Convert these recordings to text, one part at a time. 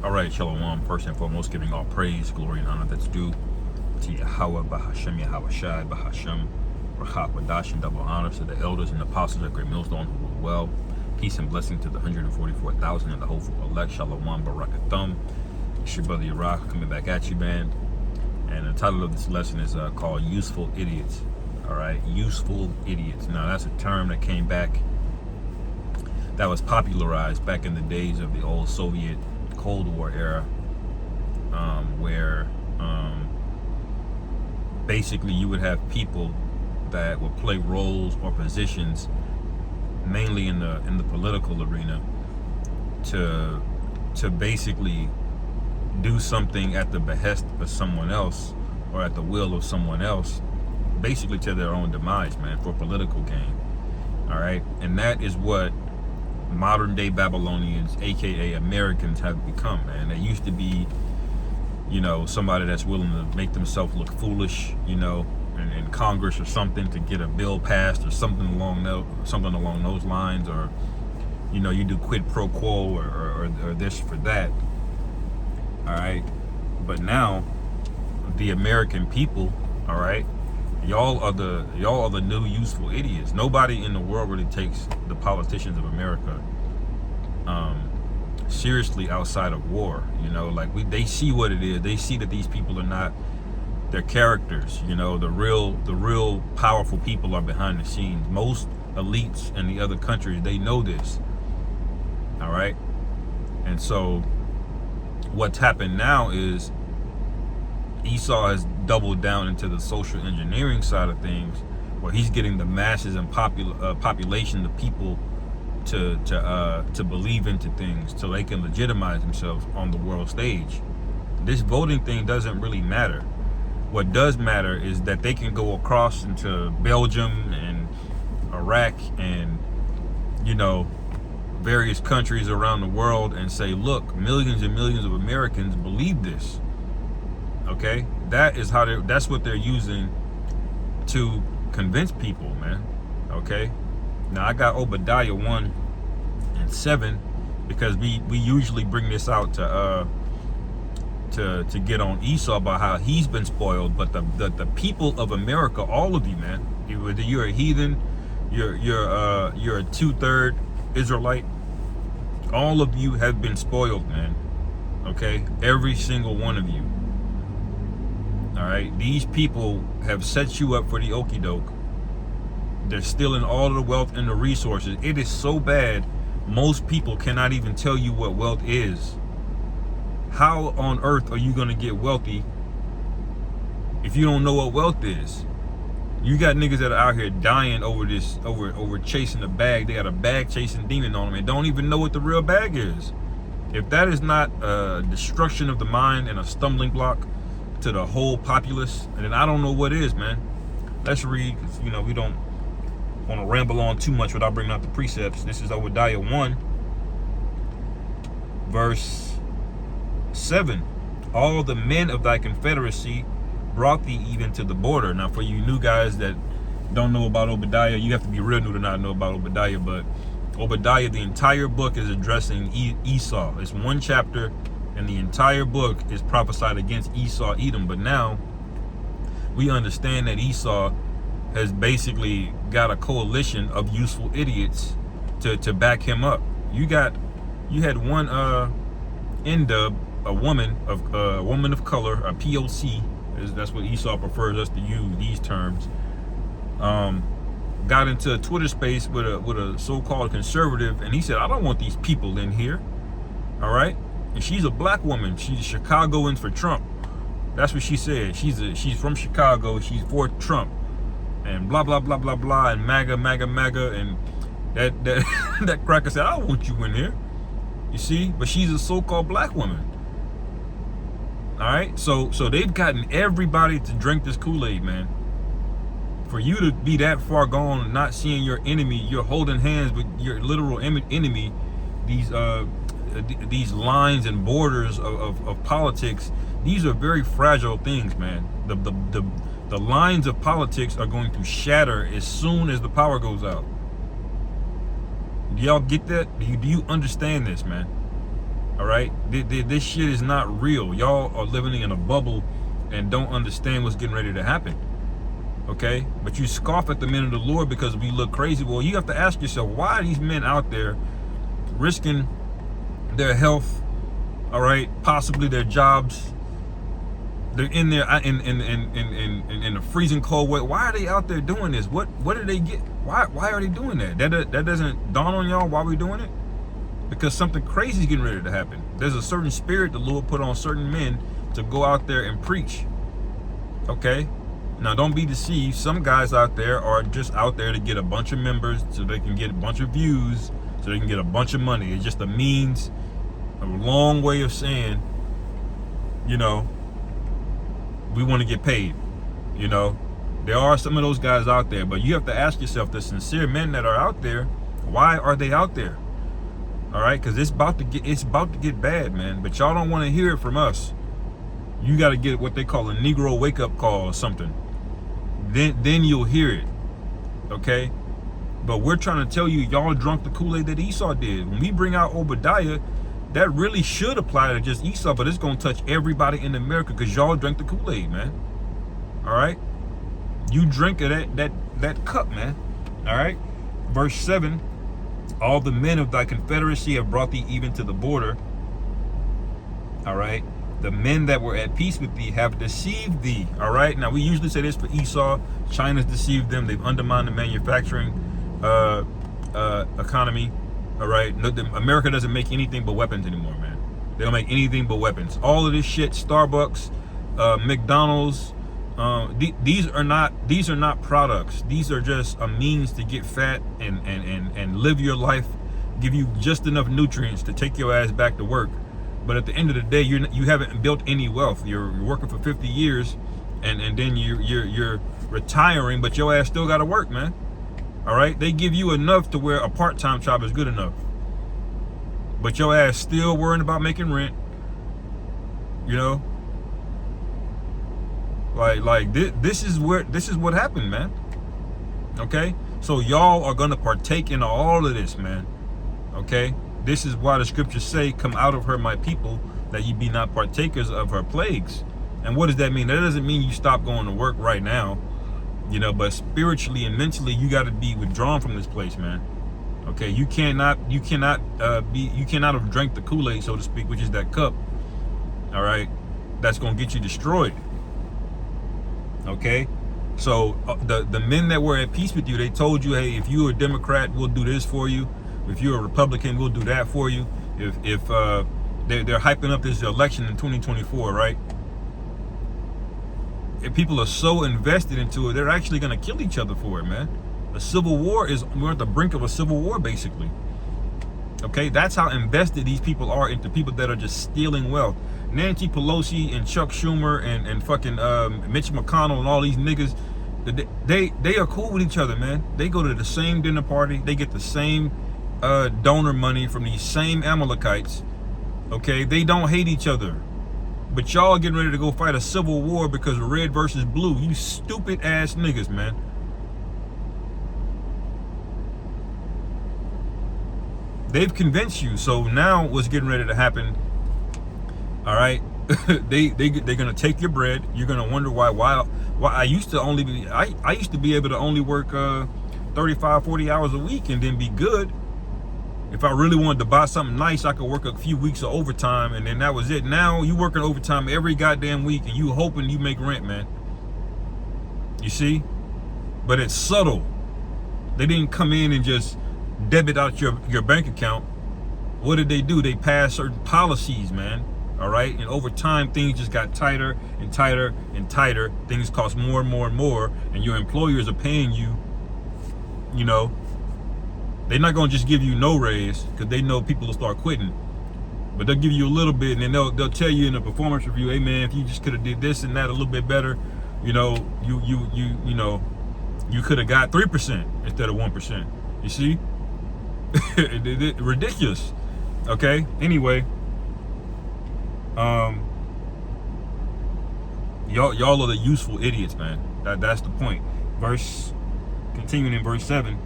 All right, Shalom. First and foremost, giving all praise, glory, and honor that's due to Yahweh, Bahashem, Yahweh Shai, Bahashem, Rachak, Wadash, and double honors to the elders and apostles of Great Millstone who rule well. Peace and blessing to the 144,000 and the hopeful elect. Shalom, Barakathum. It's your brother Yirach coming back at you, man. And the title of this lesson is called Useful Idiots. All right, useful idiots. Now, that's a term that came back, that was popularized back in the days of the old Soviet Cold War era, where basically you would have people that would play roles or positions, mainly in the political arena, to basically do something at the behest of someone else or at the will of someone else, basically to their own demise, man, for political gain. All right, and that is what modern day Babylonians, aka Americans, have become, man. They used to be, somebody that's willing to make themselves look foolish, in Congress or something to get a bill passed or something along those lines, or you do quid pro quo or this for that. All right, but now the American people, all right, y'all are the new useful idiots. Nobody in the world really takes the politicians of America seriously outside of war. They see what it is. They see that these people are not their characters. The real powerful people are behind the scenes. Most elites in the other countries, they know this. All right, and so what's happened now is Esau has doubled down into the social engineering side of things, where he's getting the masses and population, the people, to believe into things so they can legitimize themselves on the world stage. This voting thing doesn't really matter. What does matter is that they can go across into Belgium and Iraq and various countries around the world and say, look, millions and millions of Americans believe this. Okay, that's what they're using to convince people, man. Okay, now I got Obadiah 1:7 because we usually bring this out to get on Esau about how he's been spoiled, but the people of America, all of you, man, whether you're a heathen, you're a 2/3 Israelite, all of you have been spoiled, man. Okay, every single one of you. All right, these people have set you up for the okie doke. They're stealing all of the wealth and the resources. It is so bad, most people cannot even tell you what wealth is. How on earth are you going to get wealthy if you don't know what wealth is? You got niggas that are out here dying over chasing a bag. They got a bag chasing demon on them and don't even know what the real bag is. If that is not destruction of the mind and a stumbling block to the whole populace, and then I don't know what is, man. Let's read, because we don't want to ramble on too much without bringing out the precepts. This is Obadiah 1:7. All the men of thy confederacy brought thee even to the border. Now, for you new guys that don't know about Obadiah, you have to be real new to not know about Obadiah, but Obadiah, the entire book is addressing Esau. It's one chapter, and the entire book is prophesied against Esau, Edom. But now we understand that Esau has basically got a coalition of useful idiots to back him up. You had one Ndub, a woman of color, a POC, that's what Esau prefers us to use, these terms. Got into a Twitter space with a so-called conservative, and he said, I don't want these people in here. All right. And she's a black woman. She's a Chicagoan for Trump. That's what she said. She's from Chicago. She's for Trump. And blah, blah, blah, blah, blah. And MAGA, MAGA, MAGA. And that cracker said, I don't want you in here. You see? But she's a so-called black woman. All right? So they've gotten everybody to drink this Kool-Aid, man. For you to be that far gone, not seeing your enemy, you're holding hands with your literal enemy, these lines and borders of politics, these are very fragile things, man. The lines of politics are going to shatter as soon as the power goes out. Do y'all get that? Do you understand this, man? All right, this shit is not real. Y'all are living in a bubble and don't understand what's getting ready to happen. Okay, but you scoff at the men of the Lord because we look crazy. Well, you have to ask yourself, why are these men out there risking their health, all right, possibly their jobs? They're in there in the freezing cold weather. Why are they out there doing this? What did they get? Why are they doing that? That doesn't dawn on y'all why we're doing it? Because something crazy is getting ready to happen. There's a certain spirit the Lord put on certain men to go out there and preach. Okay? Now, don't be deceived. Some guys out there are just out there to get a bunch of members so they can get a bunch of views, so they can get a bunch of money. It's just a means, a long way of saying, you know, we want to get paid. You know, there are some of those guys out there, but you have to ask yourself, the sincere men that are out there, why are they out there? All right, because it's about to get bad, man. But y'all don't want to hear it from us. You got to get what they call a Negro wake-up call or something. Then you'll hear it, okay? But we're trying to tell you, y'all drunk the Kool-Aid that Esau did. When we bring out Obadiah, that really should apply to just Esau, but it's going to touch everybody in America because y'all drank the Kool-Aid, man. All right? You drink that cup, man. All right? Verse 7, all the men of thy confederacy have brought thee even to the border. All right? The men that were at peace with thee have deceived thee. All right. Now, we usually say this for Esau. China's deceived them. They've undermined the manufacturing economy. All right. America doesn't make anything but weapons anymore, man. They don't make anything but weapons. All of this shit, Starbucks, McDonald's, these are not products. These are just a means to get fat and live your life, give you just enough nutrients to take your ass back to work. But at the end of the day, you haven't built any wealth. You're working for 50 years, and then you're retiring, but your ass still got to work, man. All right, they give you enough to where a part-time job is good enough, but your ass still worrying about making rent. You know, like this is what happened, man. Okay, so y'all are gonna partake in all of this, man. Okay. This is why the scriptures say, come out of her, my people, that ye be not partakers of her plagues. And what does that mean? That doesn't mean you stop going to work right now, you know, but spiritually and mentally, you got to be withdrawn from this place, man. Okay, you cannot have drank the Kool-Aid, so to speak, which is that cup. All right, that's going to get you destroyed. Okay, so the men that were at peace with you, they told you, hey, if you're a Democrat, we'll do this for you. If you're a Republican, we'll do that for you. If they're hyping up this election in 2024, right? If people are so invested into it, they're actually going to kill each other for it, man. A civil war we're at the brink of a civil war, basically. Okay, that's how invested these people are into people that are just stealing wealth. Nancy Pelosi and Chuck Schumer and fucking Mitch McConnell and all these niggas, they are cool with each other, man. They go to the same dinner party. They get the same donor money from these same Amalekites. Okay, they don't hate each other, but y'all getting ready to go fight a civil war because of red versus blue. You stupid ass niggas, man. They've convinced you. So now what's getting ready to happen? All right, they're gonna take your bread. You're gonna wonder why I used to be able to only work 35, 40 hours a week and then be good. If I really wanted to buy something nice, I could work a few weeks of overtime and then that was it. Now you working overtime every goddamn week and you hoping you make rent, man. You see? But it's subtle. They didn't come in and just debit out your bank account. What did they do? They passed certain policies, man. All right? And over time, things just got tighter and tighter and tighter. Things cost more and more and more. And your employers are paying you, you know. They're not going to just give you no raise because they know people will start quitting. But they'll give you a little bit and then they'll tell you in a performance review, hey man, if you just could have did this and that a little bit better, you know, you know, you could have got 3% instead of 1%. You see? Ridiculous. Okay? Anyway, y'all are the useful idiots, man. That's the point. Continuing in verse 7.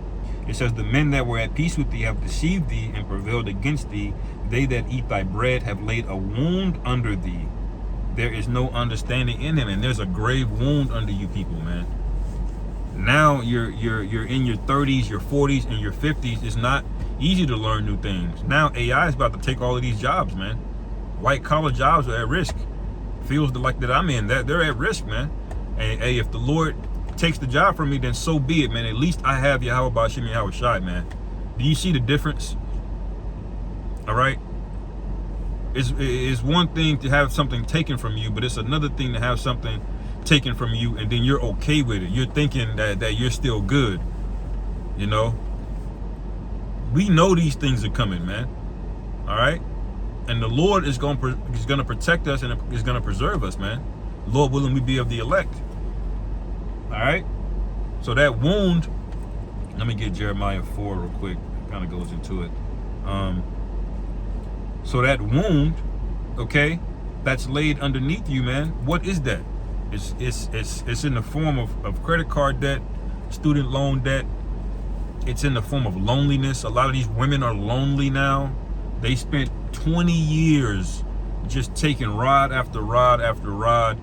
It says, the men that were at peace with thee have deceived thee and prevailed against thee, They that eat thy bread have laid a wound under thee. There is no understanding in him. And there's a grave wound under you people, man. Now you're in your 30s, your 40s, and your 50s. It's not easy to learn new things. Now AI is about to take all of these jobs, man. White collar jobs are at risk. Fields like that I'm in, that they're at risk, man. And hey, if the Lord takes the job from me, then so be it, man. At least I have Yahweh Bashim Yahweh Shai, man. Do you see the difference? All right. It's one thing to have something taken from you, but it's another thing to have something taken from you and then you're okay with it. You're thinking that you're still good. You know, we know these things are coming, man. All right, and the Lord is going to protect us and is going to preserve us, man. Lord willing, we be of the elect. All right, so that wound, let me get Jeremiah 4 real quick. It kind of goes into it. So that wound, okay, that's laid underneath you, man. What is that? It's in the form of credit card debt, student loan debt. It's in the form of loneliness. A lot of these women are lonely now. They spent 20 years just taking rod after rod after rod.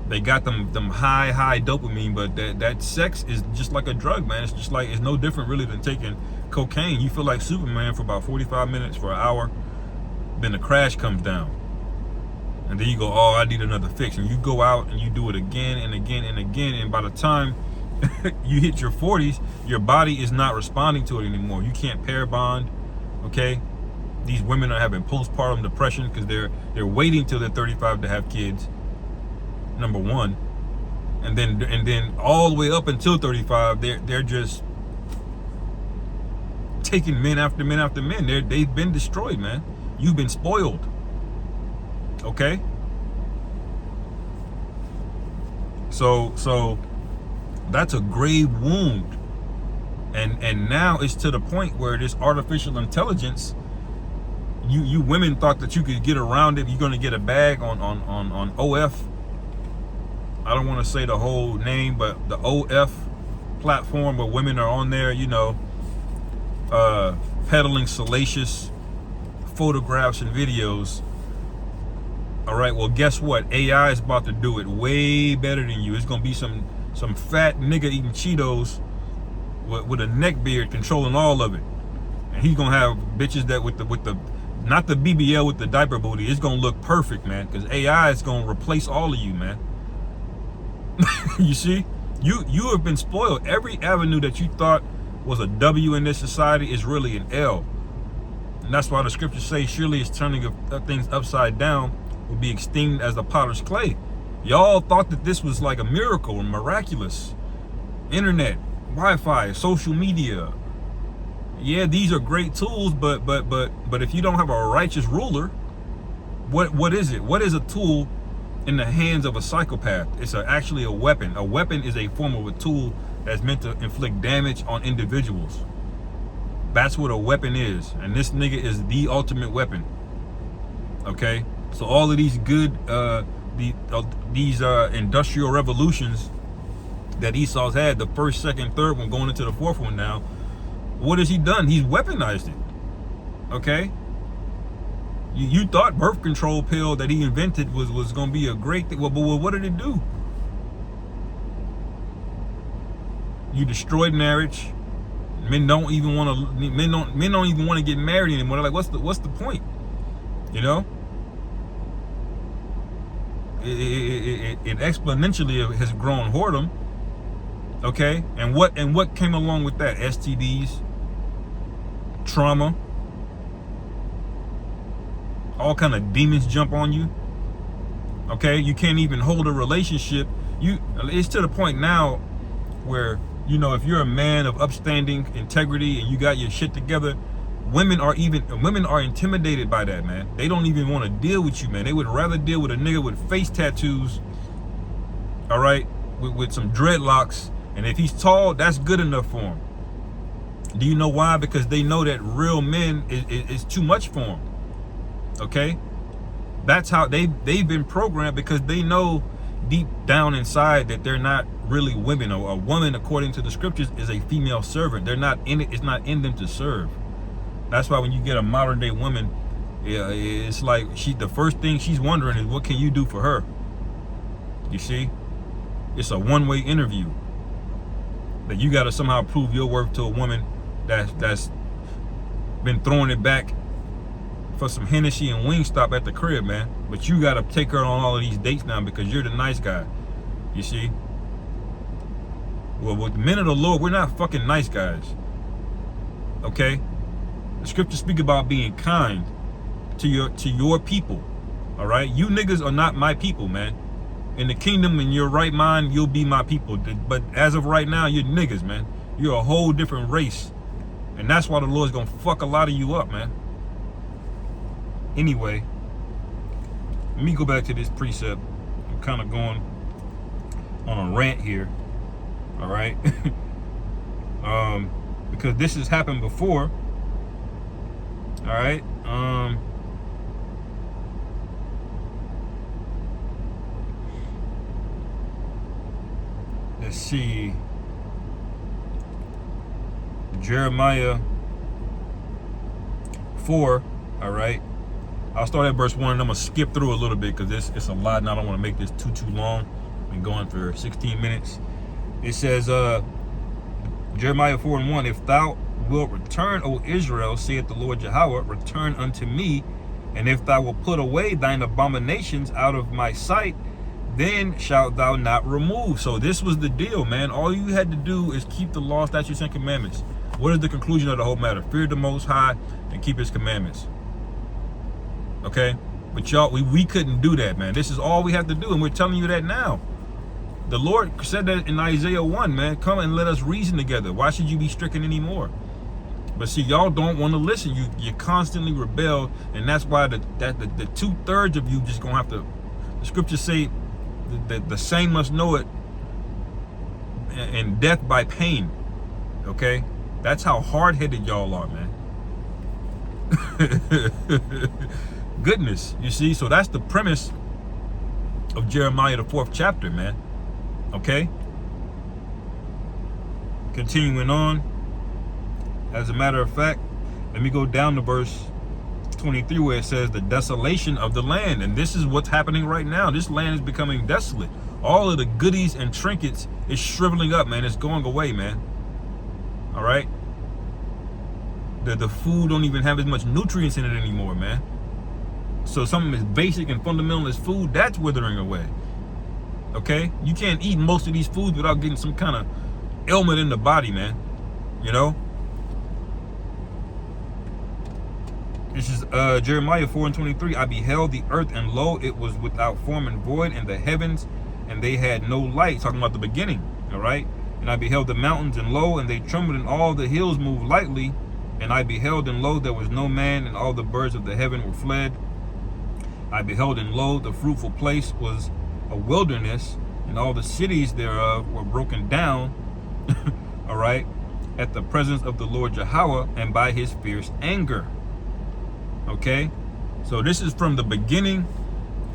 They got them high dopamine, but that sex is just like a drug, man. It's just like, it's no different really than taking cocaine. You feel like Superman for about 45 minutes, for an hour, then the crash comes down. And then you go, oh, I need another fix. And you go out and you do it again and again and again. And by the time you hit your 40s, your body is not responding to it anymore. You can't pair bond, okay? These women are having postpartum depression because they're waiting till they're 35 to have kids, number one. And then all the way up until 35, they're just taking men after men after men. They've been destroyed, man. You've been spoiled. Okay, so that's a grave wound, and now it's to the point where this artificial intelligence, you women thought that you could get around it. You're gonna get a bag on OF. I don't want to say the whole name, but the OF platform where women are on there, you know, peddling salacious photographs and videos. All right, well, guess what? AI is about to do it way better than you. It's gonna be some fat nigga eating Cheetos with a neck beard controlling all of it, and he's gonna have bitches that with the not the BBL with the diaper booty. It's gonna look perfect, man, because AI is gonna replace all of you, man. You see, you have been spoiled. Every avenue that you thought was a W in this society is really an L, and that's why the scriptures say, surely it's turning of things upside down, will be extinct as the potter's clay. Y'all thought that this was like a miracle and miraculous. Internet, Wi-Fi, social media. Yeah, these are great tools, but if you don't have a righteous ruler, what is it? What is a tool in the hands of a psychopath? It's actually a weapon. A weapon is a form of a tool that's meant to inflict damage on individuals. That's what a weapon is, and this nigga is the ultimate weapon. Okay. So all of these good, these industrial revolutions that Esau's had, the first, second, third one, going into the fourth one now, what has he done? He's weaponized it. Okay? You thought birth control pill that he invented was going to be a great thing. Well, but what did it do? You destroyed marriage. Men don't even want to get married anymore. They're like, what's the point? You know? It exponentially has grown whoredom. Okay, and what came along with that? STDs, trauma, all kind of demons jump on you. Okay, you can't even hold a relationship. It's to the point now where, you know, if you're a man of upstanding integrity and you got your shit together, women are intimidated by that, man. They don't even want to deal with you, man. They would rather deal with a nigga with face tattoos, all right, with some dreadlocks, and if he's tall, that's good enough for him. Do you know why? Because they know that real men is too much for them. Okay, that's how they've been programmed, because they know deep down inside that they're not really women. Or a woman, according to the scriptures, is a female servant. They're not in it. It's not in them to serve. That's why when you get a modern day woman Yeah, it's like the first thing she's wondering is, what can you do for her? You see, it's a one-way interview. That you got to somehow prove your worth to a woman that's been throwing it back for some Hennessy and Wingstop at the crib, man. But you got to take her on all of these dates now because you're the nice guy. You see? Well, with the men of the Lord, we're not fucking nice guys. Okay? The scriptures speak about being kind to your people. All right? You niggas are not my people, man. In the kingdom, in your right mind, you'll be my people. But as of right now, you're niggas, man. You're a whole different race. And that's why the Lord's gonna fuck a lot of you up, man. Anyway, let me go back to this precept. I'm kind of going on a rant here. All right? Because this has happened before. All right? Let's see. Jeremiah 4. All right. I'll start at verse 1 and I'm going to skip through a little bit because it's a lot and I don't want to make this too long. I've been going for 16 minutes. It says, Jeremiah 4:1, if thou wilt return, O Israel, saith the Lord Yahweh, return unto me, and if thou wilt put away thine abominations out of my sight, then shalt thou not remove. So this was the deal, man. All you had to do is keep the law, statutes, and commandments. What is the conclusion of the whole matter? Fear the Most High and keep his commandments. Okay? But y'all, we couldn't do that, man. This is all we have to do, and we're telling you that now. The Lord said that in Isaiah 1, man. Come and let us reason together. Why should you be stricken anymore? But see, y'all don't want to listen. You constantly rebel, and that's why the 2/3 of you just gonna have to. The scriptures say that the same must know it, and death by pain. Okay, that's how hard-headed y'all are, man. Goodness, you see. So that's the premise of Jeremiah, the 4th chapter, man. Okay. Continuing on. As a matter of fact, let me go down to verse 23 where it says the desolation of the land. And this is what's happening right now. This land is becoming desolate. All of the goodies and trinkets is shriveling up, man. It's going away, man. All right. The food don't even have as much nutrients in it anymore, man. So something as basic and fundamental as food, that's withering away. Okay. You can't eat most of these foods without getting some kind of ailment in the body, man. You know. This is Jeremiah 4:23. I beheld the earth, and lo, it was without form and void, and the heavens, and they had no light. Talking about the beginning, all right? And I beheld the mountains, and lo, and they trembled, and all the hills moved lightly. And I beheld, and lo, there was no man, and all the birds of the heaven were fled. I beheld, and lo, the fruitful place was a wilderness, and all the cities thereof were broken down, all right, at the presence of the Lord Yahweh, and by his fierce anger. Okay, so this is from the beginning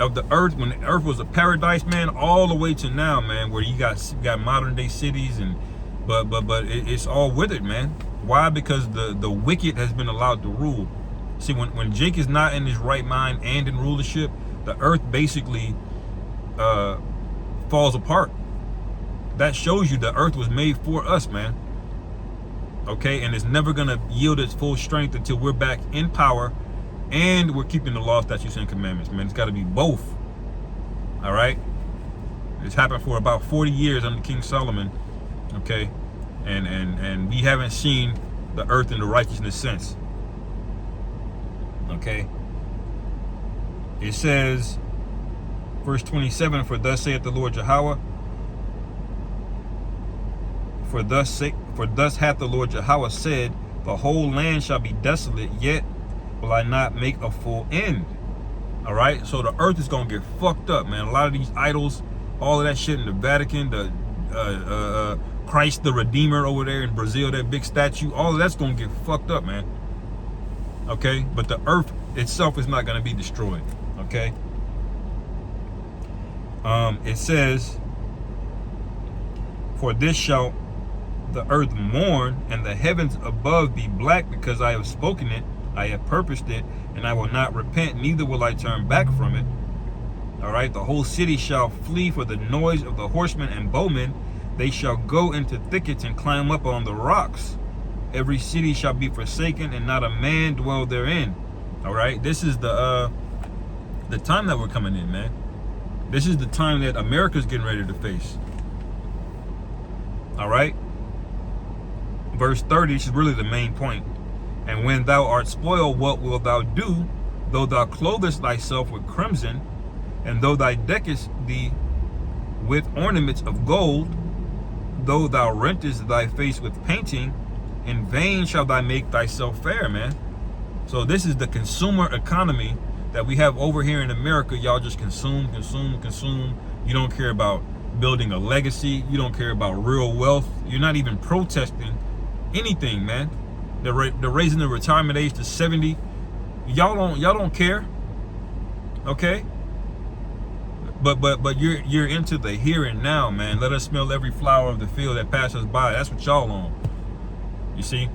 of the earth, when the earth was a paradise, man, all the way to now, man, where you got modern day cities, and but it's all withered, man. Why? Because the wicked has been allowed to rule. See, when Jake is not in his right mind and in rulership, the earth basically falls apart. That shows you the earth was made for us, man. Okay, and it's never gonna yield its full strength until we're back in power and we're keeping the law, statutes, and commandments, man. It's got to be both. All right. It's happened for about 40 years under King Solomon. Okay, and we haven't seen the earth in the righteousness since. Okay. It says, verse 27, for thus saith the Lord Yahweh, for thus hath the Lord Yahweh said, the whole land shall be desolate, yet will I not make a full end. All right, so the earth is gonna get fucked up, man. A lot of these idols, all of that shit in the Vatican, the Christ the Redeemer over there in Brazil, that big statue, all of that's gonna get fucked up, man. Okay, but the earth itself is not gonna be destroyed. Okay. It says, for this shall the earth mourn, and the heavens above be black, because I have spoken it. I have purposed it, and I will not repent, neither will I turn back from it. All right, the whole city shall flee for the noise of the horsemen and bowmen. They shall go into thickets and climb up on the rocks. Every city shall be forsaken, and not a man dwell therein. All right, this is the time that we're coming in, man. This is the time that America's getting ready to face. All right. Verse 30 is really the main point. And when thou art spoiled, what wilt thou do? Though thou clothest thyself with crimson, and though thou deckest thee with ornaments of gold, though thou rentest thy face with painting, in vain shall thou make thyself fair, man. So this is the consumer economy that we have over here in America. Y'all just consume, consume, consume. You don't care about building a legacy. You don't care about real wealth. You're not even protesting anything, man. They're raising the retirement age to 70. Y'all don't care. Okay? But you're into the here and now, man. Let us smell every flower of the field that passes by. That's what y'all on. You see?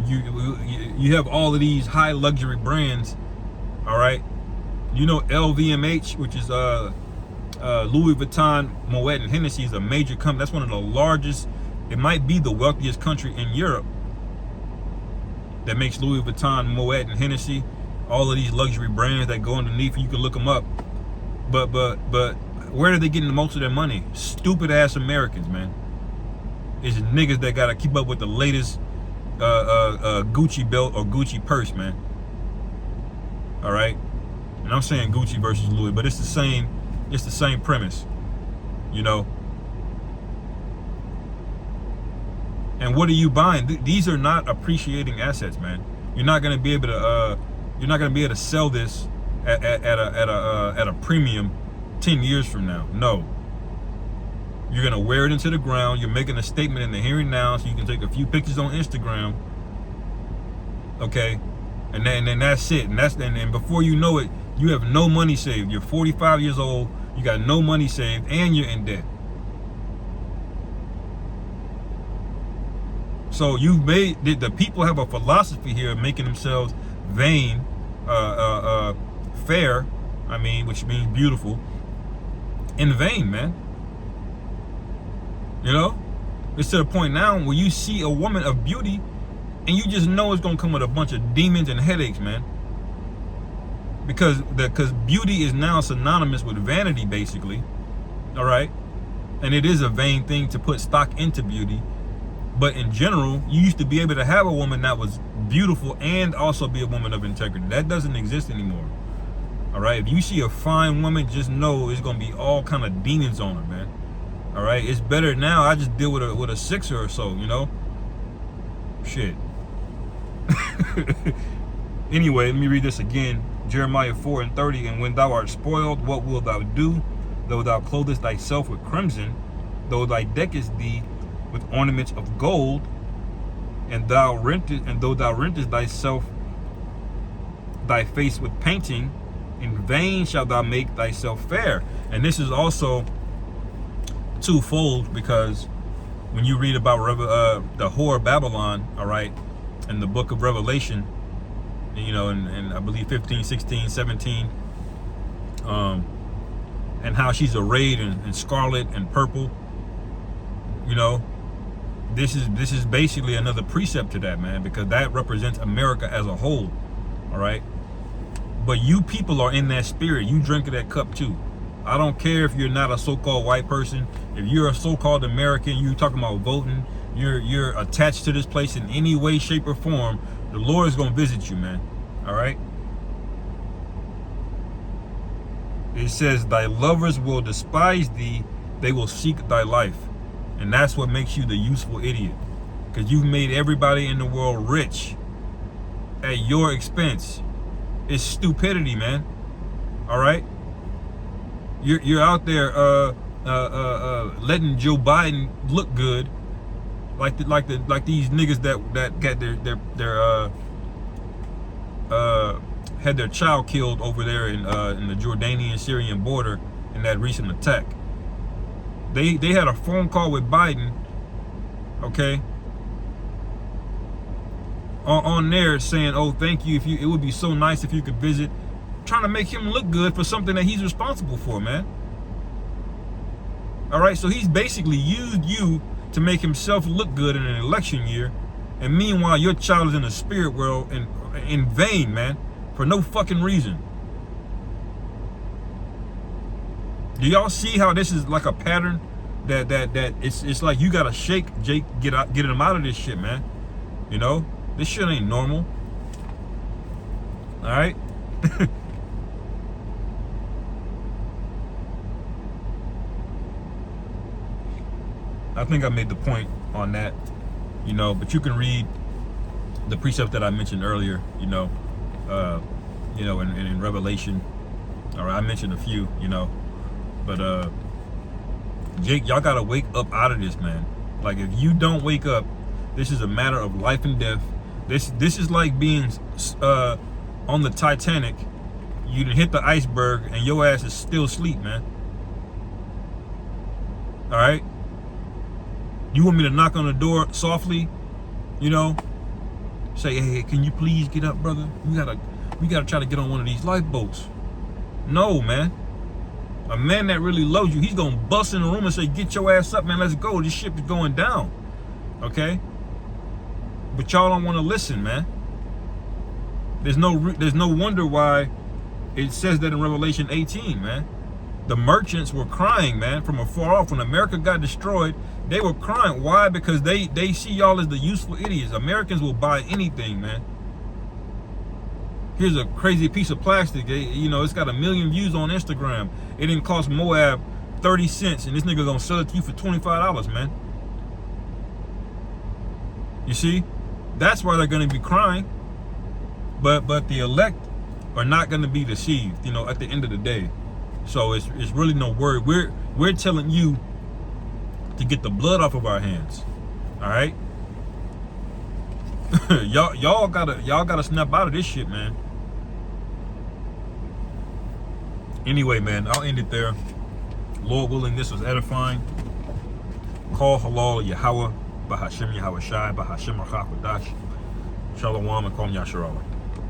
You have all of these high luxury brands, all right? You know LVMH, which is Louis Vuitton, Moet and Hennessy is a major company. That's one of the largest. It might be the wealthiest country in Europe that makes Louis Vuitton, Moet and Hennessy. All of these luxury brands that go underneath. You can look them up. But where are they getting most of their money? Stupid ass Americans, man. It's niggas that gotta keep up with the latest Gucci belt or Gucci purse, man. All right, and I'm saying Gucci versus Louis, but it's the same premise, you know. And what are you buying? These are not appreciating assets, man. You're not gonna be able to sell this at a premium 10 years from now. No. You're gonna wear it into the ground. You're making a statement in the here and now, so you can take a few pictures on Instagram. Okay, and then that's it. And before you know it, you have no money saved. You're 45 years old. You got no money saved, and you're in debt. So you've made the people have a philosophy here of making themselves vain, fair. I mean, which means beautiful. In vain, man. You know, it's to the point now where you see a woman of beauty and you just know it's gonna come with a bunch of demons and headaches, man. Because beauty is now synonymous with vanity, basically. All right, and it is a vain thing to put stock into beauty. But in general, you used to be able to have a woman that was beautiful and also be a woman of integrity. That doesn't exist anymore. All right, if you see a fine woman, just know it's gonna be all kind of demons on her, man. All right, it's better now. I just deal with a sixer or so, you know. Shit. Anyway, let me read this again. Jeremiah 4:30. And when thou art spoiled, what wilt thou do? Though thou clothest thyself with crimson, though thou deckest thee with ornaments of gold, and though thou rentest thyself thy face with painting, in vain shalt thou make thyself fair. And this is also twofold, because when you read about the whore of Babylon, all right, in the book of Revelation, you know, and I believe 15, 16, 17, and how she's arrayed in scarlet and purple, you know, this is basically another precept to that, man, because that represents America as a whole, all right. But you people are in that spirit. You drink of that cup too. I don't care if you're not a so-called white person. If you're a so-called American, you talking about voting, you're attached to this place in any way, shape, or form, the Lord is going to visit you, man. All right? It says, thy lovers will despise thee. They will seek thy life. And that's what makes you the useful idiot. Because you've made everybody in the world rich at your expense. It's stupidity, man. All right? You're out there letting Joe Biden look good, like these niggas that got their had their child killed over there in the Jordanian-Syrian border in that recent attack. They had a phone call with Biden, okay, on there saying, oh, thank you, it would be so nice if you could visit, trying to make him look good for something that he's responsible for, man. All right, so he's basically used you to make himself look good in an election year, and meanwhile your child is in the spirit world in vain, man, for no fucking reason. Do y'all see how this is like a pattern? That it's like you gotta shake Jake, get him out of this shit, man. You know, this shit ain't normal. All right. I think I made the point on that, you know, but you can read the precept that I mentioned earlier, you know, in Revelation. All right, I mentioned a few, you know, but Jake, y'all gotta wake up out of this, man. Like, if you don't wake up, this is a matter of life and death. This is like being on the Titanic. You done hit the iceberg and your ass is still asleep, man. All right. You want me to knock on the door softly, you know, say, hey, can you please get up, brother? We gotta try to get on one of these lifeboats. No, man. A man that really loves you, he's gonna bust in the room and say, get your ass up, man, let's go. This ship is going down. Okay? But y'all don't want to listen, man. There's no wonder why it says that in Revelation 18, man. The merchants were crying, man, from afar off. When America got destroyed, they were crying. Why? Because they see y'all as the useful idiots. Americans will buy anything, man. Here's a crazy piece of plastic. You know, it's got 1 million views on Instagram. It didn't cost Moab 30 cents, and this nigga gonna sell it to you for $25, man. You see? That's why they're gonna be crying. But the elect are not gonna be deceived, you know, at the end of the day. So it's really no worry. We're telling you to get the blood off of our hands. All right? y'all gotta snap out of this shit, man. Anyway, man, I'll end it there. Lord willing, this was edifying. Call halal Yahweh, Bahashem Yahweh Shai, Bahashem Rachak Wadash. Shalom and Kom Yasharallah.